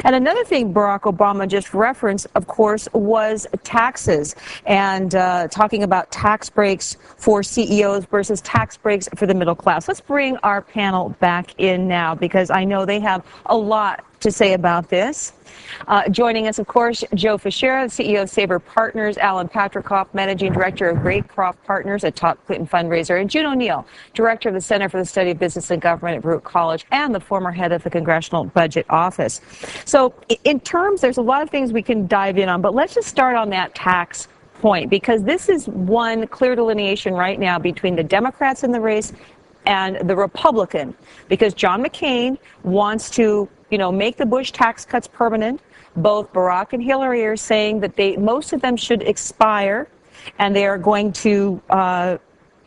And another thing Barack Obama just referenced, of course, was taxes and talking about tax breaks for CEOs versus tax breaks for the middle class. Let's bring our panel back in now because I know they have a lot to say about this. Joining us, of course, Joe Fichera, CEO of Saber Partners, Alan Patrikoff, Managing Director of Graycroft Partners, a top Clinton fundraiser, and June O'Neill, Director of the Center for the Study of Business and Government at Baruch College and the former head of the Congressional Budget Office. So in terms, there's a lot of things we can dive in on, but let's just start on that tax point because this is one clear delineation right now between the Democrats in the race and the Republican, because John McCain wants to, make the Bush tax cuts permanent. Both Baruch and Hillary are saying that most of them should expire, and they are going to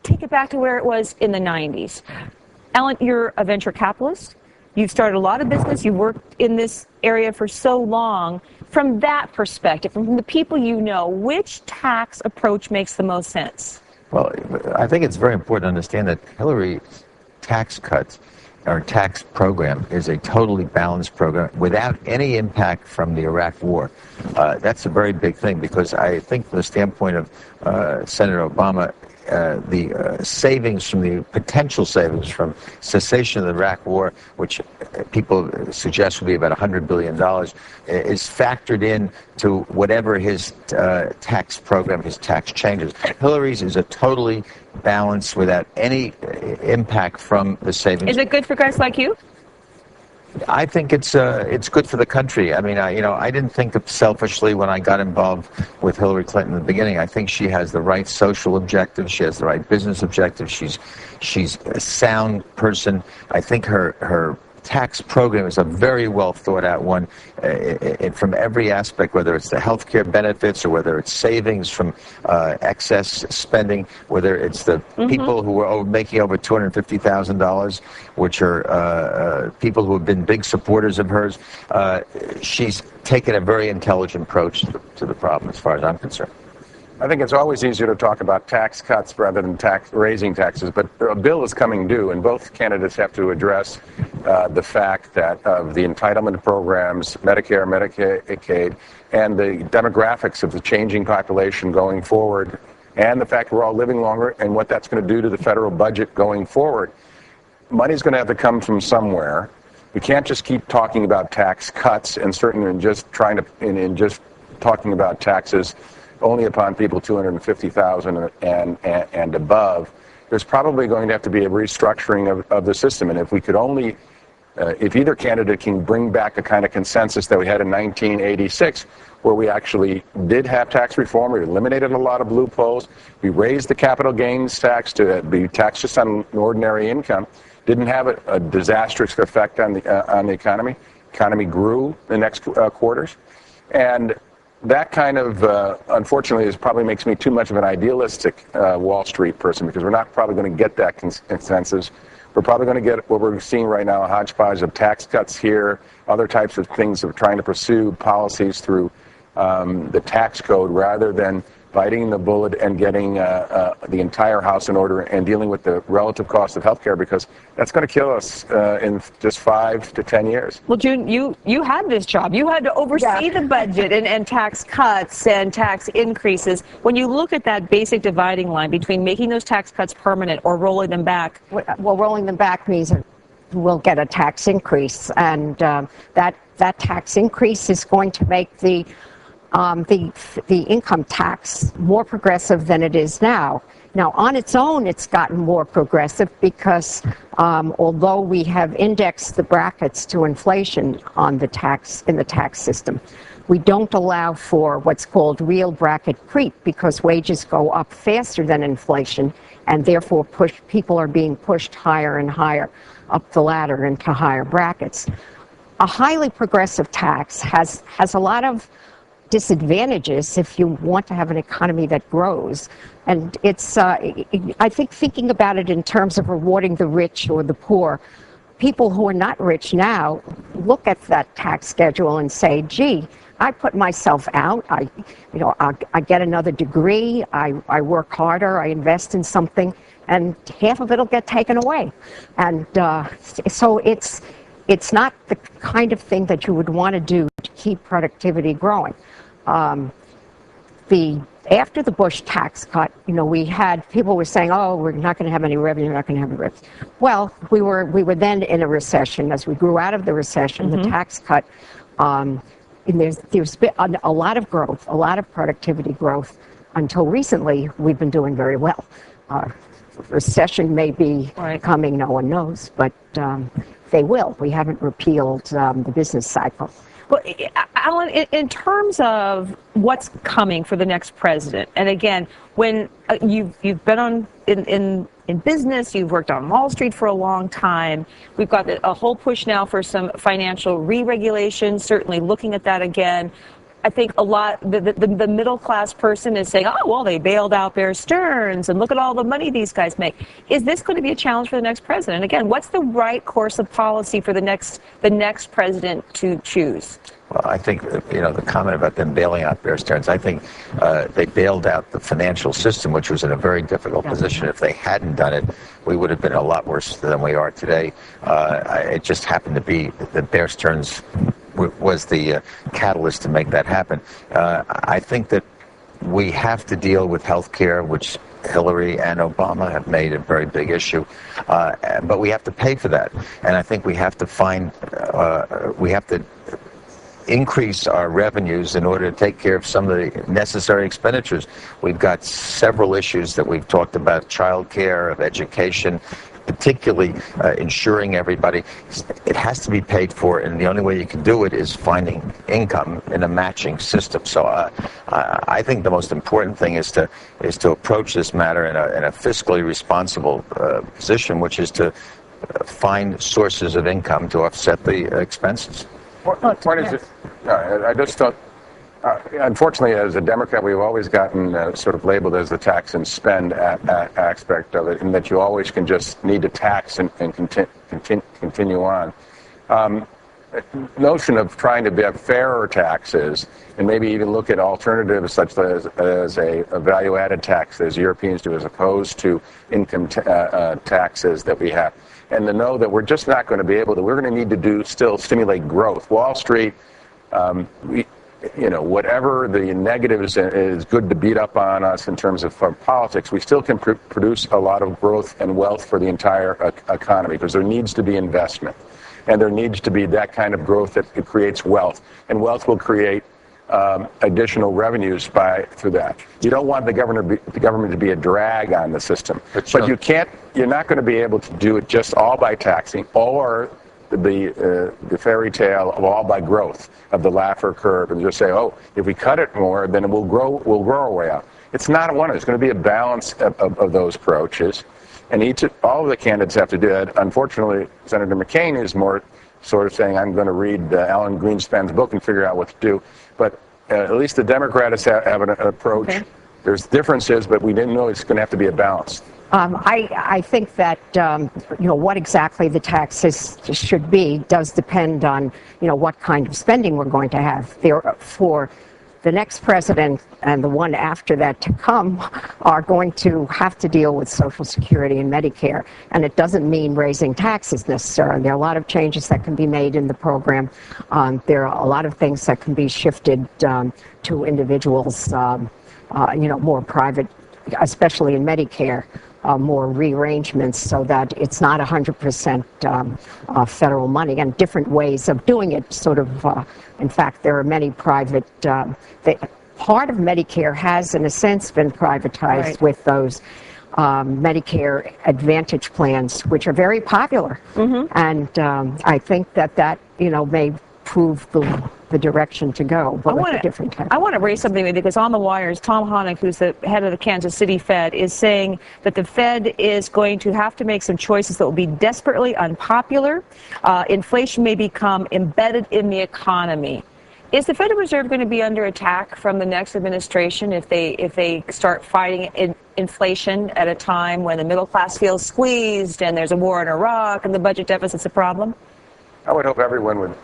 take it back to where it was in the 90s. Ellen, you're a venture capitalist. You've started a lot of business. You've worked in this area for so long. From that perspective, from the people you know, which tax approach makes the most sense? Well, I think it's very important to understand that Hillary's tax cuts or tax program is a totally balanced program without any impact from the Iraq War. That's a very big thing because I think from the standpoint of Senator Obama, the savings from the potential savings from cessation of the Iraq War, which people suggest will be about $100 billion, is factored in to whatever his tax program, his tax changes. Hillary's is a totally balanced without any impact from the savings. Is it good for guys like you? I think it's good for the country. I mean, I didn't think of selfishly when I got involved with Hillary Clinton in the beginning. I think she has the right social objectives. She has the right business objectives. She's a sound person. I think her tax program is a very well thought out one from every aspect, whether it's the health care benefits or whether it's savings from excess spending, whether it's the people who are making over $250,000, which are people who have been big supporters of hers. She's taken a very intelligent approach to the problem as far as I'm concerned. I think it's always easier to talk about tax cuts rather than raising taxes, but a bill is coming due, and both candidates have to address the fact that of the entitlement programs, Medicare, Medicaid, and the demographics of the changing population going forward, and the fact we're all living longer and what that's going to do to the federal budget going forward. Money's going to have to come from somewhere. We can't just keep talking about tax cuts and just talking about taxes only upon people $250,000 and above. There's probably going to have to be a restructuring of the system. And if we could only, if either candidate can bring back a kind of consensus that we had in 1986, where we actually did have tax reform, we eliminated a lot of loopholes, we raised the capital gains tax to be taxed just on ordinary income, didn't have a disastrous effect on the economy. Economy grew the next quarters. And that kind of, unfortunately, probably makes me too much of an idealistic Wall Street person because we're not probably going to get that consensus. We're probably going to get what we're seeing right now, a hodgepodge of tax cuts here, other types of things of trying to pursue policies through the tax code rather than biting the bullet and getting the entire house in order and dealing with the relative cost of health care, because that's going to kill us in just 5 to 10 years. Well, June, you had this job. You had to oversee the budget and tax cuts and tax increases. When you look at that basic dividing line between making those tax cuts permanent or rolling them back. Well, rolling them back means we'll get a tax increase, and that tax increase is going to make the income tax more progressive than it is now. Now, on its own, it's gotten more progressive because although we have indexed the brackets to inflation on the tax in the tax system, we don't allow for what's called real bracket creep because wages go up faster than inflation, and therefore people are being pushed higher and higher up the ladder into higher brackets. A highly progressive tax has a lot of disadvantages if you want to have an economy that grows. And it's, I think, thinking about it in terms of rewarding the rich or the poor, people who are not rich now look at that tax schedule and say, gee, I put myself out, I get another degree, I work harder, I invest in something, and half of it will get taken away. And so it's not the kind of thing that you would want to do to keep productivity growing. After the Bush tax cut, we had people were saying, "Oh, we're not going to have any revenue. We're not going to have any revenue." Well, we were then in a recession. As we grew out of the recession, the tax cut, and there's been a lot of growth, a lot of productivity growth. Until recently, we've been doing very well. Recession may be coming, no one knows, but they will. We haven't repealed the business cycle. Well, Alan, in terms of what's coming for the next president, and again, when you've been in business, you've worked on Wall Street for a long time. We've got a whole push now for some financial re-regulation. Certainly, looking at that again. I think a lot, the middle class person is saying, "Oh, well, they bailed out Bear Stearns, and look at all the money these guys make." Is this going to be a challenge for the next president? Again, what's the right course of policy for the next president to choose? Well, I think, the comment about them bailing out Bear Stearns, I think they bailed out the financial system, which was in a very difficult position. If they hadn't done it, we would have been a lot worse than we are today. It just happened to be that Bear Stearns was the catalyst to make that happen. I think that we have to deal with health care, which Hillary and Obama have made a very big issue, but we have to pay for that. And I think we have to increase our revenues in order to take care of some of the necessary expenditures. We've got several issues that we've talked about: child care, of education, particularly insuring everybody. It has to be paid for, and the only way you can do it is finding income in a matching system. So I think the most important thing is to approach this matter in a fiscally responsible position, which is to find sources of income to offset the expenses. What is it? I just don't. Unfortunately, as a Democrat, we've always gotten sort of labeled as the tax and spend aspect of it, and that you always can just need to tax and continue on. Notion of trying to have fairer taxes and maybe even look at alternatives such as a value-added tax as Europeans do, as opposed to income taxes that we have. And to know that we're just not going to be able to, we're going to need to still stimulate growth. Wall Street, whatever the negatives is good to beat up on us in terms of politics, we still can produce a lot of growth and wealth for the entire economy, because there needs to be investment. And there needs to be that kind of growth that creates wealth. And wealth will create additional revenues through that. You don't want the government to be a drag on the system. But you're not going to be able to do it just all by taxing, or the fairy tale of all by growth, of the Laffer curve, and just say, "Oh, if we cut it more, then we'll grow our way out." It's not one. It's going to be a balance of those approaches, and all of the candidates have to do it. Unfortunately, Senator McCain is more sort of saying, "I'm going to read Alan Greenspan's book and figure out what to do." But at least the Democrats have an approach. Okay. There's differences, but we didn't know it's going to have to be a balance. I think that what exactly the taxes should be does depend on what kind of spending we're going to have. For the next president and the one after that to come are going to have to deal with Social Security and Medicare, and it doesn't mean raising taxes necessarily. There are a lot of changes that can be made in the program. There are a lot of things that can be shifted to individuals, more private, especially in Medicare. More rearrangements so that it's not 100% federal money, and different ways of doing it. Sort of, in fact, there are many private. Part of Medicare has, in a sense, been privatized with those Medicare Advantage plans, which are very popular, and I think that may prove the direction to go, but with a different type. I want to raise something with you, because on the wires, Tom Honig, who's the head of the Kansas City Fed, is saying that the Fed is going to have to make some choices that will be desperately unpopular. Inflation may become embedded in the economy. Is the Federal Reserve going to be under attack from the next administration if they start fighting inflation at a time when the middle class feels squeezed and there's a war in Iraq and the budget deficit's a problem? I would hope everyone would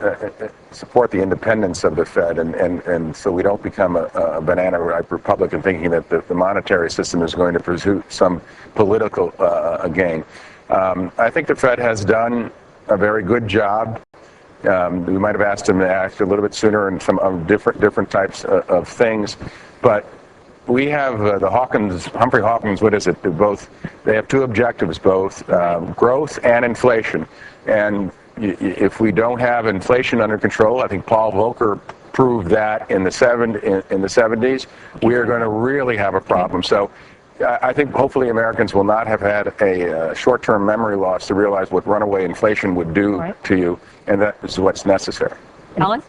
support the independence of the Fed, and so we don't become a banana-ripe Republican thinking that the monetary system is going to pursue some political gain. I think the Fed has done a very good job We might have asked them to act a little bit sooner in some different types of things, but we have Humphrey Hawkins, what is it? They have two objectives, both growth and inflation. And if we don't have inflation under control, I think Paul Volcker proved that in the 70s, we are going to really have a problem. So I think hopefully Americans will not have had a short-term memory loss to realize what runaway inflation would do to you, and that is what's necessary. Alan?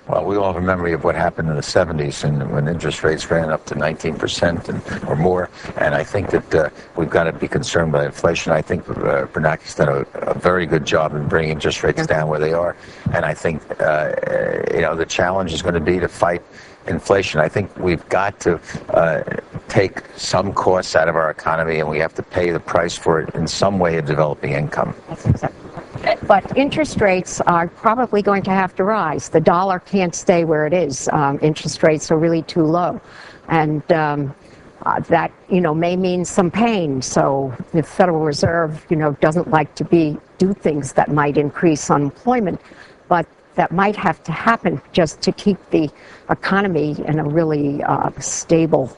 Well, we all have a memory of what happened in the 70s and when interest rates ran up to 19% or more. And I think that we've got to be concerned by inflation. I think Bernanke's done a very good job in bringing interest rates down where they are. And I think, the challenge is going to be to fight inflation. I think we've got to take some costs out of our economy, and we have to pay the price for it in some way of developing income. That's exactly. But interest rates are probably going to have to rise. The dollar can't stay where it is. Interest rates are really too low. And that, may mean some pain. So the Federal Reserve, doesn't like to do things that might increase unemployment. But that might have to happen just to keep the economy in a really stable